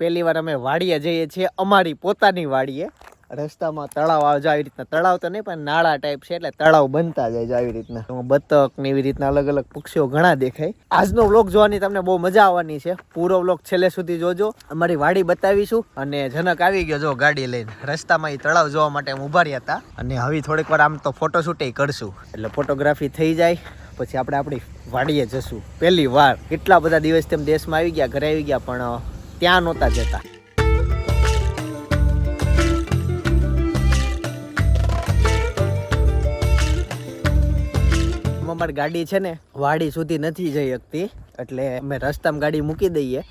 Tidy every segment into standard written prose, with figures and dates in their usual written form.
પહેલી વાર અમે વાડીએ જઈએ છીએ, અમારી પોતાની વાડીએ. રસ્તામાં તળાવ આવે આવી રીતના, તળાવ તો નહીં પણ નાળા ટાઈપ છે, એટલે તળાવ બનતા જાય છે આવી રીતના. બતક ને એવી રીતના અલગ અલગ પક્ષીઓ ઘણા દેખાય. આજનો વ્લોગ જોવાની તમને બહુ મજા આવવાની છે. પૂરો વ્લોગ છેલ્લે સુધી જોજો. અમારી વાડી બતાવીશું. અને જનક આવી ગયો જો ગાડી લઈને. રસ્તામાં એ તળાવ જોવા માટે અમે ઉભા રહ્યા હતા. અને હવે થોડીક વાર આમ તો ફોટોશૂટ કરશું, એટલે ફોટોગ્રાફી થઈ જાય પછી આપણે આપણી વાડીએ જશું. પહેલી વાર કેટલા બધા દિવસ તેમ દેશમાં આવી ગયા, ઘરે આવી ગયા, પણ ત્યાં નહોતા જતા. અમારી ગાડી છે ને વાડી સુધી નથી જઈ શકતી, એટલે અમે રસ્તામાં ગાડી મૂકી દઈએ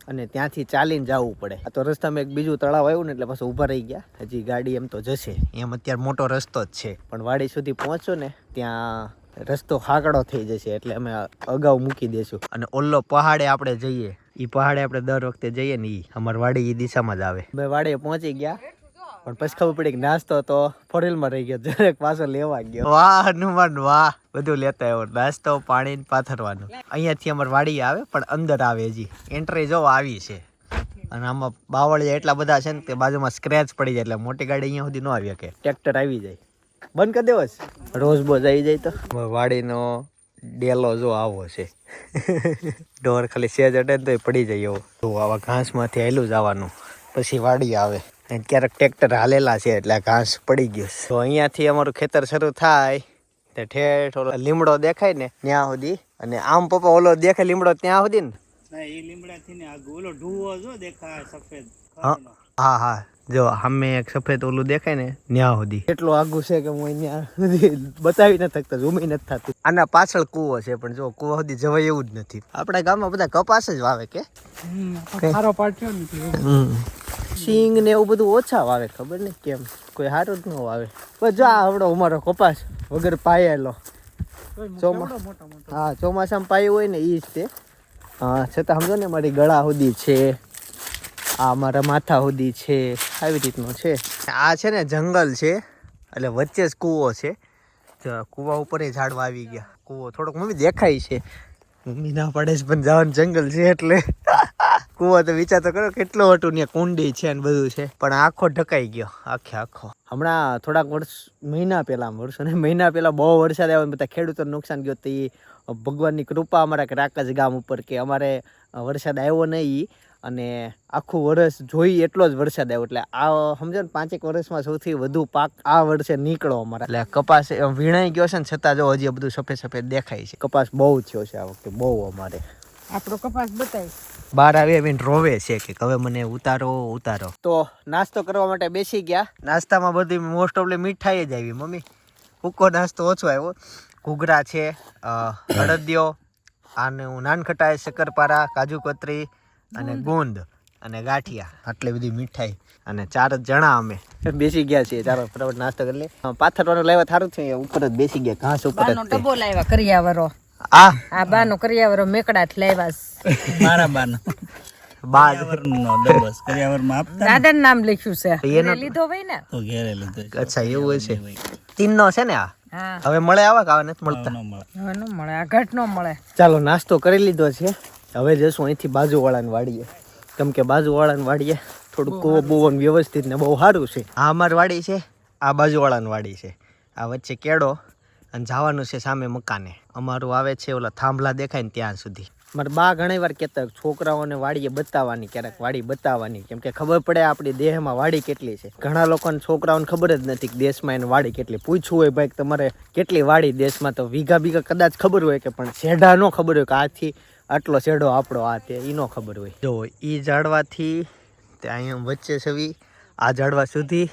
અને ત્યાંથી ચાલીને જવું પડે. આ તો રસ્તામાં એક બીજું તળાવ આવ્યું ને એટલે પાછું ઊભા રહી ગયા. હજી ગાડી એમ તો જશે, એમ અત્યારે મોટો રસ્તો જ છે, પણ વાડી સુધી પહોંચો ને ત્યાં રસ્તો હાકડો થઈ જશે, એટલે અમે અગાઉ મૂકી દઈશું. અને ઓલો પહાડે આપણે જઈએ, એ પહાડે આપણે દર વખતે જઈએ ને એ અમારી વાડી એ દિશામાં જ આવે. અમે વાડીએ પહોંચી ગયા, પણ પછી ખબર પડી કે નાસ્તો તો ફોરેલમાં રહી ગયો, દરેક પાછો લેવા ગયો. વાહ હનુમાન વાહ, બધું લેતા આવ્યો, નાસ્તો પાણી પાથરવાનું. અહીંયાથી અમારી વાડી આવે પણ અંદર આવે, હજી એન્ટ્રી જો આવી છે. અને આમાં બાવળિયા એટલા બધા છે ને તે બાજુમાં સ્ક્રેચ પડી જાય, એટલે મોટી ગાડી અહીંયા સુધી ન આવી શકે. ટ્રેક્ટર આવી જાય, બંધ કરી દેવો છે. રોજ બોજ આવી જાય તો વાડીનો ડેલો જો આવો છે. ઢોર ખાલી સેજ અડે ને તો પડી જાય એવો. તો આવા ઘાસમાંથી હાલ્યું જવાનું, પછી વાડી આવે. ક્યારેક ટ્રેક્ટર હાલેલા છે એટલે ઘાસ પડી ગયો. તો અહીંયાથી અમારું ખેતર શરૂ થાય તે ઠેઠ ઓલો લીમડો દેખાય ને ત્યાં સુધી. અને આમ પપ્પા ઓલો દેખાય લીમડો ત્યાં સુધી ને એ લીમડાથી ને ઓલો ઢૂવો જો દેખાય સફેદ. હા હા, જો સામે એક સફેદ ઓલું દેખાય ને ત્યાં સુધી. એટલું આઘું છે કે હું અહીંયા બતાવી નથી શકતો, ઝૂમી નથી થતું. આના પાછળ કૂવો છે, પણ જો કૂવા સુધી જવાય એવું જ નથી. આપણા ગામમાં બધા કપાસ જ વાવે કે સારો પાટ્યો નથી. સિંગ ને એવું બધું ઓછા વાવે, ખબર નહીં કેમ, કોઈ સારું જ ન વાવે. બસ જો આવડો અમારો કપાસ વગર પાયેલો. હા, ચોમાસામાં પાયું હોય ને એ જ તે. હા, છતાં સમજો ને મારી ગળા સુધી છે, આ અમારા માથા સુધી છે, આવી રીતનો છે. આ છે ને જંગલ છે, એટલે વચ્ચે જ કૂવો છે. કૂવા ઉપર એ ઝાડવા આવી ગયા. કૂવો થોડોક મમ્મી દેખાય છે, મમ્મી ના પડે છે, પણ જવાનું જંગલ છે એટલે. કૂવો તો વિચાર તો કરો કેટલો હતું, ને કુંડી છે ને બધું છે, પણ આખો ઢકાઈ ગયો, આખો. હમણાં થોડાક મહિના પહેલા બહુ વરસાદ આવ્યો, બધા ખેડૂતોને નુકસાન ગયો. તો એ ભગવાનની કૃપા અમારા રાકાજ ગામ ઉપર કે અમારે વરસાદ આવ્યો નહીં, અને આખું વર્ષ જોઈ એટલો જ વરસાદ આવ્યો. એટલે આ સમજો ને 5 વર્ષમાં સૌથી વધુ પાક આ વર્ષે નીકળો અમારા. એટલે કપાસ વીણાઈ ગયો છે ને છતાં જો હજી બધું સફેદ સફેદ દેખાય છે. કપાસ બહુ થયો છે આ વખતે, બહુ. અમારે આપણો કપાસ બતાય બહાર આવીને રોવે છે કે હવે મને ઉતારો. તો નાસ્તો કરવા માટે બેસી ગયા. નાસ્તામાં બધી મોસ્ટ ઓફલી મીઠાઈ જ આવી. મમ્મી ભૂકો નાસ્તો ઓછો આવ્યો. ઘૂઘરા છે, અડદિયો, આનું નાનખટાઈ, શક્કરપારા, કાજુ કતરી અને ગુંદ અને ગાંઠિયા, આટલી બધી મીઠાઈ. અને 4 જ જણા અમે બેસી ગયા છીએ. ચાલો ફટાફટ નાસ્તો કરી લે. પાથરવાનું લાવ્યા થારું છે, ઉપર જ બેસી ગયા, ઘાસ ઉપર જ. ડબ્બો લાવ્યા કરિયાવરો. આ બાનો કરિયાવરો મેકડા જ લાવ્યા. મારા બાનો કરિયાવરનો ડબ્બો કરિયાવરમાં આપતા. દાદાનું નામ લખ્યું છે, એને લીધો હોય ને તો ઘેરે લીધો. અચ્છા, એવું છે. 3 નો છે ને આ. હવે મળે આવા કાવા નથી મળતા. હવે ન મળે, આ ઘટ ન મળે. ચાલો નાસ્તો કરી લીધો છે, હવે જશું અહીંથી બાજુવાળાની વાડીએ. કેમ કે બાજુવાળાની વાડીએ થોડું કૂવો બૂવન વ્યવસ્થિત ને બહુ સારું છે. આ અમારી વાડી છે, આ બાજુવાળાની વાડી છે, આ વચ્ચે કેળો, અને જવાનું છે સામે મકાને. અમારું આવે છે ઓલા થાંભલા દેખાય ને ત્યાં સુધી. મારા બા ઘણી વાર કહેતા છોકરાઓને વાડીએ બતાવવાની, ક્યારેક વાડી બતાવવાની, કેમ કે ખબર પડે આપણી દેહમાં વાડી કેટલી છે. ઘણા લોકોને છોકરાઓને ખબર જ નથી કે દેશમાં એને વાડી કેટલી. પૂછવું હોય ભાઈ તમારે કેટલી વાડી દેશમાં, તો વીઘા કદાચ ખબર હોય કે, પણ શેઢા નો ખબર હોય કે આથી આટલો શેઢો આપણો આ તે ઈ નો ખબર હોય. જો ઈ ઝાડવાથી તે અહીંયા વચ્ચે છવી આ ઝાડવા સુધી,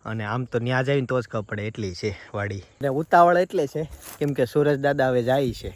અને આમ તો ન્યા જઈને તો જ ખબર પડે એટલી છે વાડી. ને ઉતાવળ એટલે છે કેમ કે સૂરજ દાદા હવે જાય છે,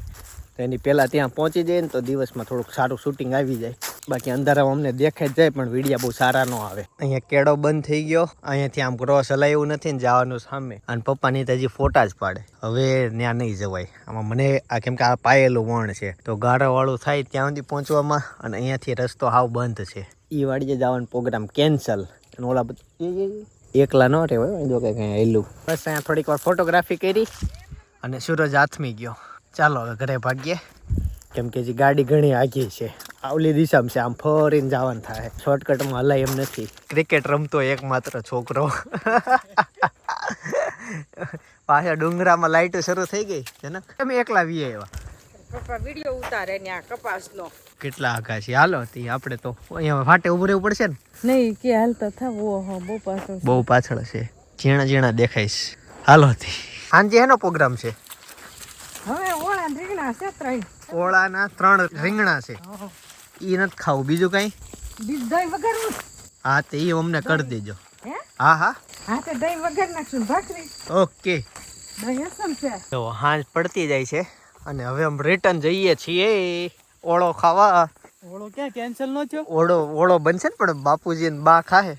તો એની પહેલાં ત્યાં પહોંચી જાય ને તો દિવસમાં થોડુંક સારું શૂટિંગ આવી જાય. બાકી અંધારામાં અમને દેખાઈ જ જાય, પણ વિડીયા બહુ સારા ન આવે. અહીંયા કેળો બંધ થઈ ગયો, અહીંયાથી આમ ક્રોસ હલાયું નથી ને જવાનું સામે. અને પપ્પાની તો હજી ફોટા જ પાડે. હવે ત્યાં નહીં જવાય આમાં. મને આ કેમ કે આ પાયેલું વણ છે, તો ગારાવાળું થાય ત્યાં સુધી પહોંચવામાં, અને અહીંયાથી રસ્તો હાવ બંધ છે. એ વાડીએ જવાનો પ્રોગ્રામ કેન્સલ. અને ઓલા બધું એકલા ન રહેવાય, જો કે કંઈ હેલું. બસ અહીંયા થોડીક વાર ફોટોગ્રાફી કરી અને સૂરજ આથમી ગયો. ચાલો હવે ઘરે ભાગીએ, કેમ કે જે ગાડી ઘણી આઘી છે. આવલી દિશામાં છે, આમ ફરીને જવાનું થાય. શોર્ટકટમાં હલાય એમ નથી. ક્રિકેટ રમતો એકમાત્ર છોકરો. પાછા ડુંગરામાં લાઈટો શરૂ થઈ ગઈ જનક. તમે એકલા વી આવ્યા વિડીયો ઉતારે ને આ કપાસનો કેટલા આઘા છે. હાલો તી આપણે તો અહીંયા ફાટે ઉભું રહેવું પડશે ને. નહીં કે હાલતા થાવ બહુ પાછળ બહુ પાછળ છે. ઝીણા ઝીણા દેખાઈશ. હાલો તી સાંજે એનો પ્રોગ્રામ છે. હવે ઓળા રીંગણા છે 3. ઓળાના 3 રીંગણા છે. ઈ નથી ખાવું. બીજું કઈ? દહીં વગરનું. હા તે ઈ અમને કરી દેજો. હે? હા હા હા તે દહીં વગર નાખશું ભાખરી. ઓકે. દહીં અસમ છે. તો હાંજ પડતી જાય છે અને હવે અમે રિટર્ન જઈએ છીએ ઓળો ખાવા. ઓળો ક્યાં કેન્સલ નો થયો? ઓળો બનશે ને પણ બાપુજી ને બા ખાહે.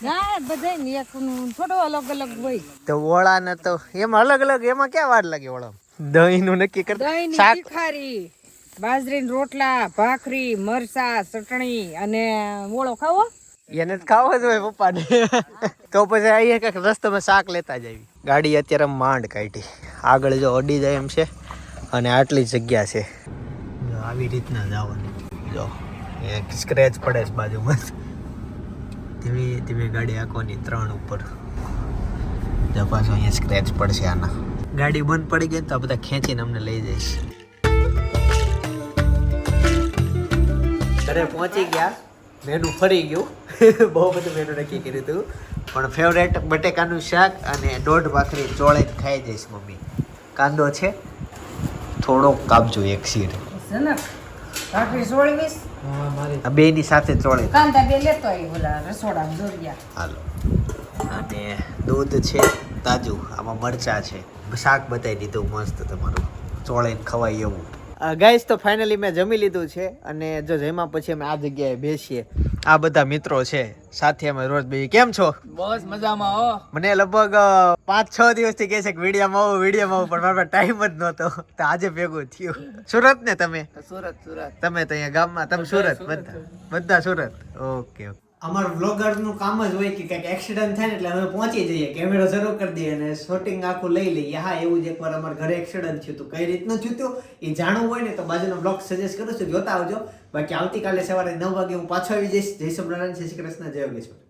ના બધાય ને એકનું થોડો અલગ અલગ હોય. તો ઓળાને તો એમાં અલગ અલગ, એમાં ક્યાં વાર લાગે? ઓળો દહીં નું નક્કી કરી. દહીં ની તીખારી, બાજરીના રોટલા, ભાખરી, મરસા, ચટણી અને ઓળો ખાવો. એને જ ખાવો જ હોય પપ્પાને. તો પછી અહીંયા કંઈક રસ્તામાં શાક લેતા જ આવી. ગાડી અત્યારે માંડ કાઢી. આગળ જો અડી જાય એમ છે અને આટલી જગ્યા છે. જો આવી રીતના જવાની. જો એક સ્ક્રેચ પડે છે બાજુમાં. ધીમે ધીમે ગાડી આંખોની 3 ઉપર. જો પાછો અહીંયા સ્ક્રેચ પડશે આના. ગાડી બંધ પડી ગઈ તો આ બધા ખેંચીને અમને લઈ જઈશ. ઘરે પહોંચી ગયા. મેનુ ફરી ગયું. બહુ બધું મેનુ નક્કી કર્યું હતું પણ ફેવરેટ બટેકાનું શાક અને 1.5 ભાખરી ચોળીને ખાઈ જઈશ મમ્મી. કાંદો છે થોડો કાપજો, એક શીર. ભાખરી 20 આ બેની સાથે ચોળે. કાંદા 2 લેતો આવી ઓલા રસોડામાં દોરિયા. હાલો. અને દૂધ છે તાજું. આમાં મરચા છે. શાક બતાવી દીધું મસ્ત તમારું, ચોળીને ખવાય એવું. ગાઈસ તો ફાઇનલી મેં જમી લીધું છે અને જો જમ્યા પછી અમે આ જગ્યાએ બેસીએ. આ બધા મિત્રો છે સાથે અમે રોજ બેસી. કેમ છો? બસ મજામાં હો. મને લગભગ 5-6 દિવસથી કહે છે કે વિડીયોમાં આવો પણ મારા ટાઈમ જ નહોતો. તો આજે ભેગું થયું. સુરત ને તમે? સુરત. તમે તો અહીંયા ગામમાં. તમે સુરત? બધા સુરત. ઓકે. અમારું બ્લોગરનું કામ જ હોય કે કંઈક એક્સિડન્ટ થાય ને એટલે અમે પહોંચી જઈએ, કેમેરો શરૂ કરી દઈએ અને શૂટિંગ આખું લઈ લઈએ. હા એવું જ એકવાર અમારા ઘરે એક્સિડન્ટ થયું હતું. કઈ રીતનું થયું હતું એ જાણવું હોય ને તો બાજુનો બ્લોગ સજેસ્ટ કરું છું, જોતા આવજો. બાકી આવતીકાલે સવારે 9 વાગે હું પાછો આવી જઈશ. જય સોમનારાયણ, જય શ્રી કૃષ્ણ, જય યોગેશ્વર.